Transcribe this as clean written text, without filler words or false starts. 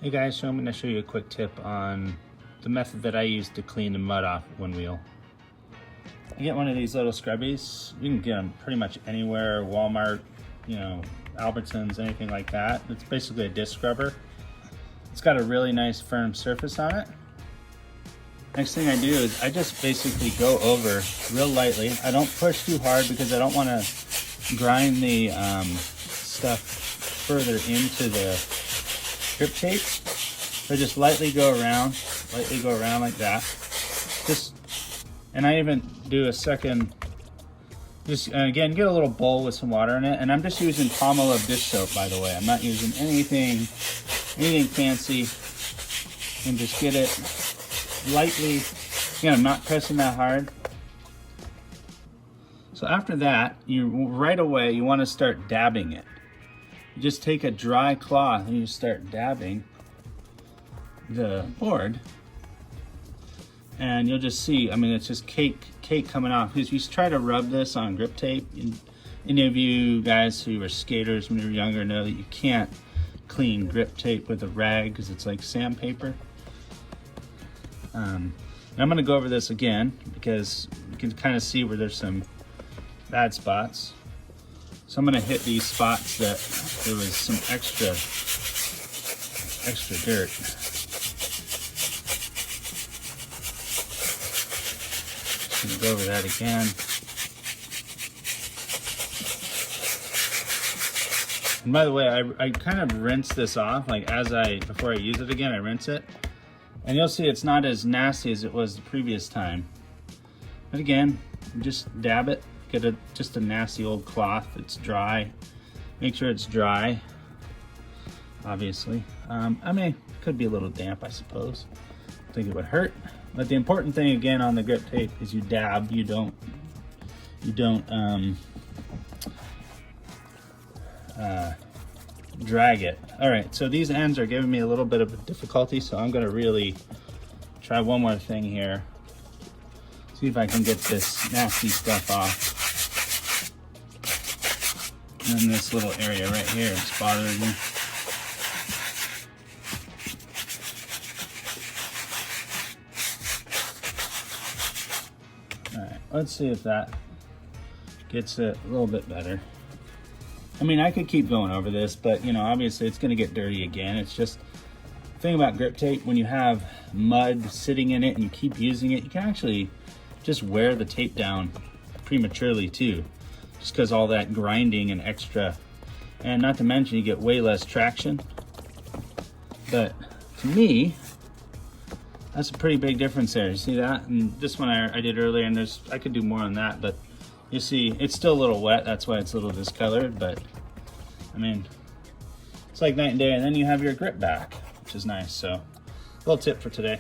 Hey guys, so I'm going to show you a quick tip on the method that I use to clean the mud off Onewheel. You get one of these little Scrubbies. You can get them pretty much anywhere, Walmart, you know, Albertsons, anything like that. It's basically a disc scrubber. It's got a really nice firm surface on it. Next thing I do is I just basically go over real lightly. I don't push too hard because I don't want to grind the stuff further into the grip tape. So just lightly go around like that. And I even do a second, again, get a little bowl with some water in it. And I'm just using Palmolive dish soap, by the way. I'm not using anything fancy. And just get it lightly, not pressing that hard. So after that, right away you want to start dabbing it. You just take a dry cloth and you start dabbing the board, and you'll just see, it's just cake coming off. Because you try to rub this on grip tape, and any of you guys who were skaters when you were younger know that you can't clean grip tape with a rag because it's like sandpaper. And I'm going to go over this again because you can kind of see where there's some bad spots. So I'm going to hit these spots that there was some extra dirt. Just going to go over that again. And by the way, I kind of rinse this off, like before I use it again, I rinse it. And you'll see it's not as nasty as it was the previous time. But again, just dab it. Get just a nasty old cloth that's dry. Make sure it's dry, obviously. Could be a little damp, I suppose. I think it would hurt. But the important thing, again, on the grip tape is you dab. You don't drag it. All right, so these ends are giving me a little bit of a difficulty, so I'm gonna really try one more thing here. See if I can get this nasty stuff off. And this little area right here is bothering me. All right, let's see if that gets it a little bit better. I could keep going over this, but obviously it's gonna get dirty again. It's just, the thing about grip tape, when you have mud sitting in it and you keep using it, you can actually just wear the tape down prematurely too, just because all that grinding and extra, and not to mention you get way less traction. But to me, that's a pretty big difference there. You see that? And this one I did earlier, and I could do more on that, but you see it's still a little wet. That's why it's a little discolored, but it's like night and day. And then you have your grip back, which is nice. So, little tip for today.